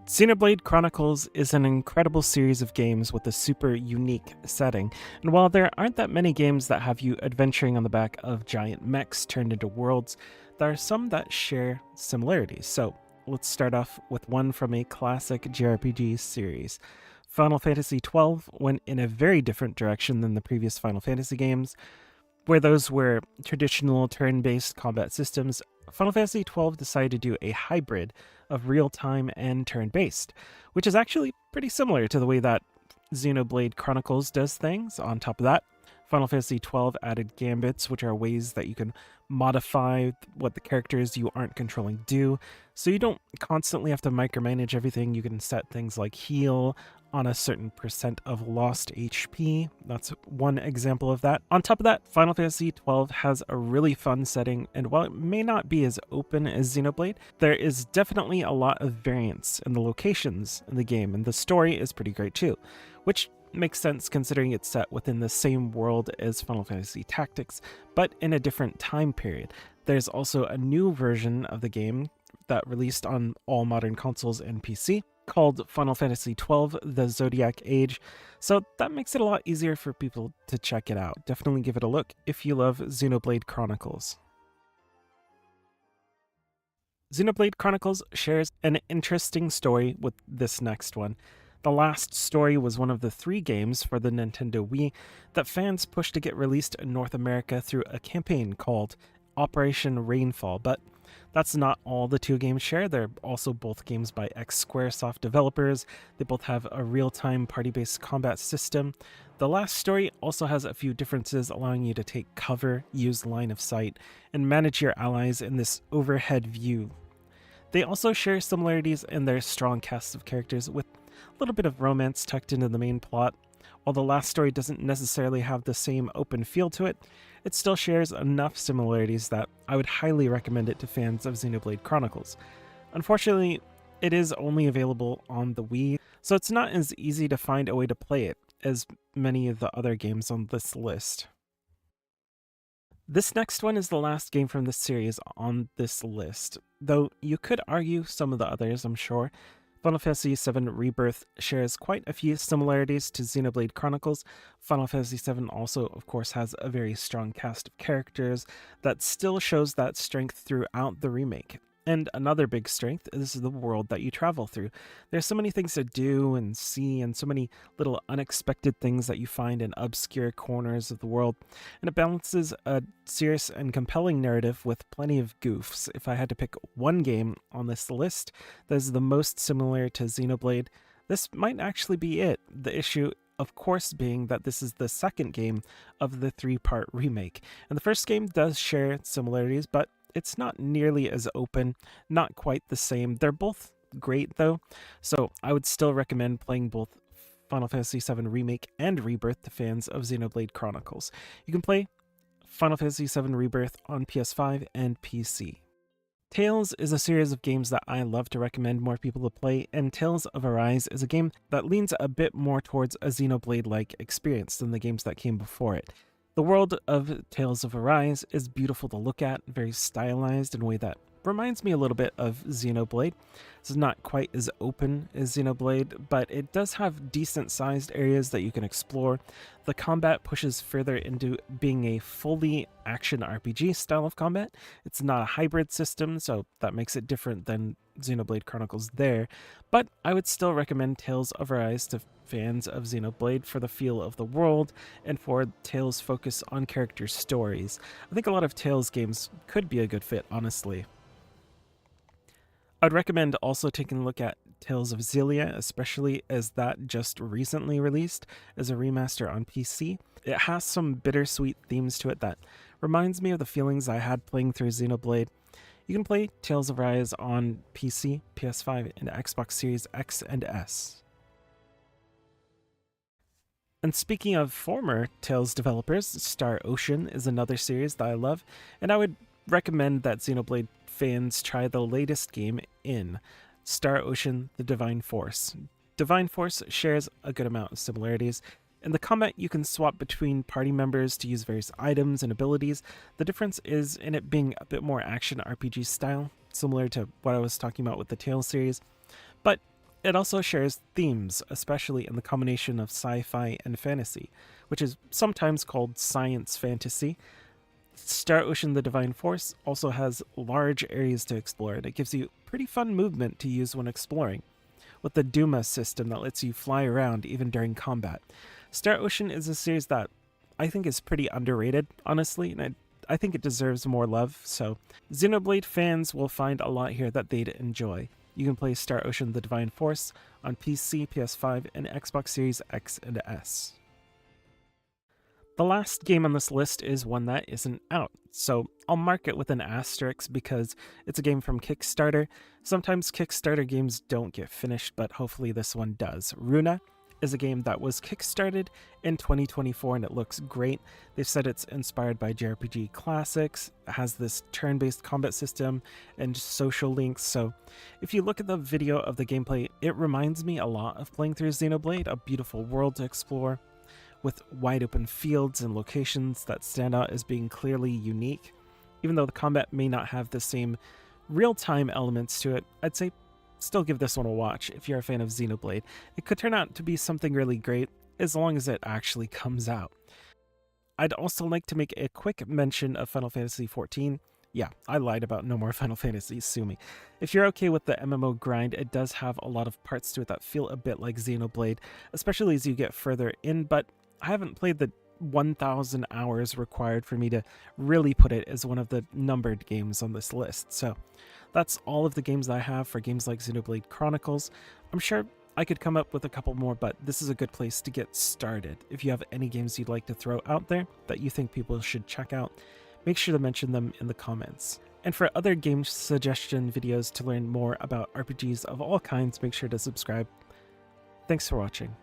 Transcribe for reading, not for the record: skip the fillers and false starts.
Xenoblade Chronicles is an incredible series of games with a super unique setting, and while there aren't that many games that have you adventuring on the back of giant mechs turned into worlds, there are some that share similarities. So let's start off with one from a classic JRPG series. Final Fantasy XII went in a very different direction than the previous Final Fantasy games. Where those were traditional turn-based combat systems, Final Fantasy XII decided to do a hybrid of real-time and turn-based, which is actually pretty similar to the way that Xenoblade Chronicles does things. On top of that, Final Fantasy XII added gambits, which are ways that you can modify what the characters you aren't controlling do, so you don't constantly have to micromanage everything. You can set things like heal on a certain percent of lost HP. That's one example of that. On top of that, Final Fantasy XII has a really fun setting, and while it may not be as open as Xenoblade, there is definitely a lot of variance in the locations in the game, and the story is pretty great too, which makes sense considering it's set within the same world as Final Fantasy Tactics, but in a different time period. There's also a new version of the game that released on all modern consoles and PC called Final Fantasy XII The Zodiac Age, so that makes it a lot easier for people to check it out. Definitely give it a look if you love Xenoblade Chronicles. Xenoblade Chronicles shares an interesting story with this next one. The last story was one of the 3 games for the Nintendo Wii that fans pushed to get released in North America through a campaign called Operation Rainfall, but that's not all the 2 games share. They're also both games by ex-Squaresoft developers. They both have a real-time party-based combat system. The last story also has a few differences, allowing you to take cover, use line of sight, and manage your allies in this overhead view. They also share similarities in their strong cast of characters, with a little bit of romance tucked into the main plot. While the last story doesn't necessarily have the same open feel to it, it still shares enough similarities that I would highly recommend it to fans of Xenoblade Chronicles. Unfortunately, it is only available on the Wii, so it's not as easy to find a way to play it as many of the other games on this list. This next one is the last game from this series on this list, though you could argue some of the others, I'm sure. Final Fantasy VII Rebirth shares quite a few similarities to Xenoblade Chronicles. Final Fantasy VII also, of course, has a very strong cast of characters that still shows that strength throughout the remake. And another big strength is the world that you travel through. There's so many things to do and see, and so many little unexpected things that you find in obscure corners of the world. And it balances a serious and compelling narrative with plenty of goofs. If I had to pick one game on this list that is the most similar to Xenoblade, this might actually be it. The issue, of course, being that this is the second game of the 3-part remake. And the first game does share similarities, but it's not nearly as open, not quite the same. They're both great though, so I would still recommend playing both Final Fantasy VII Remake and Rebirth to fans of Xenoblade Chronicles. You can play Final Fantasy VII Rebirth on PS5 and PC. Tales is a series of games that I love to recommend more people to play, and Tales of Arise is a game that leans a bit more towards a Xenoblade-like experience than the games that came before it. The world of Tales of Arise is beautiful to look at, very stylized in a way that reminds me a little bit of Xenoblade. It's not quite as open as Xenoblade, but it does have decent sized areas that you can explore. The combat pushes further into being a fully action RPG style of combat. It's not a hybrid system, so that makes it different than Xenoblade Chronicles there, but I would still recommend Tales of Arise to fans of Xenoblade for the feel of the world and for Tales' focus on character stories. I think a lot of Tales games could be a good fit, honestly. I'd recommend also taking a look at Tales of Xillia, especially as that just recently released as a remaster on PC. It has some bittersweet themes to it that reminds me of the feelings I had playing through Xenoblade. You can play Tales of Arise on PC, PS5, and Xbox Series X and S. And speaking of former Tales developers, Star Ocean is another series that I love, and I would recommend that Xenoblade fans try the latest game in Star Ocean: The Divine Force. Divine Force shares a good amount of similarities. In the combat, you can swap between party members to use various items and abilities. The difference is in it being a bit more action RPG style, similar to what I was talking about with the Tales series. But It also shares themes, especially in the combination of sci-fi and fantasy, which is sometimes called science fantasy. Star Ocean: The Divine Force also has large areas to explore, and it gives you pretty fun movement to use when exploring, with the Duma system that lets you fly around even during combat. Star Ocean is a series that I think is pretty underrated, honestly, and I think it deserves more love, so Xenoblade fans will find a lot here that they'd enjoy. You can play Star Ocean: The Divine Force on PC, PS5, and Xbox Series X and S. The last game on this list is one that isn't out, so I'll mark it with an asterisk because it's a game from Kickstarter. Sometimes Kickstarter games don't get finished, but hopefully this one does. Runa is a game that was kickstarted in 2024 and it looks great. They've said it's inspired by JRPG classics, it has this turn-based combat system and social links, so if you look at the video of the gameplay, it reminds me a lot of playing through Xenoblade, a beautiful world to explore, with wide open fields and locations that stand out as being clearly unique. Even though the combat may not have the same real-time elements to it, I'd say still give this one a watch if you're a fan of Xenoblade. It could turn out to be something really great as long as it actually comes out. I'd also like to make a quick mention of Final Fantasy XIV. Yeah, I lied about no more Final Fantasy, sue me. If you're okay with the MMO grind, it does have a lot of parts to it that feel a bit like Xenoblade, especially as you get further in, but I haven't played the 1,000 hours required for me to really put it as one of the numbered games on this list. So that's all of the games I have for Games Like Xenoblade Chronicles. I'm sure I could come up with a couple more, but this is a good place to get started. If you have any games you'd like to throw out there that you think people should check out, make sure to mention them in the comments. And for other game suggestion videos to learn more about RPGs of all kinds, make sure to subscribe. Thanks for watching.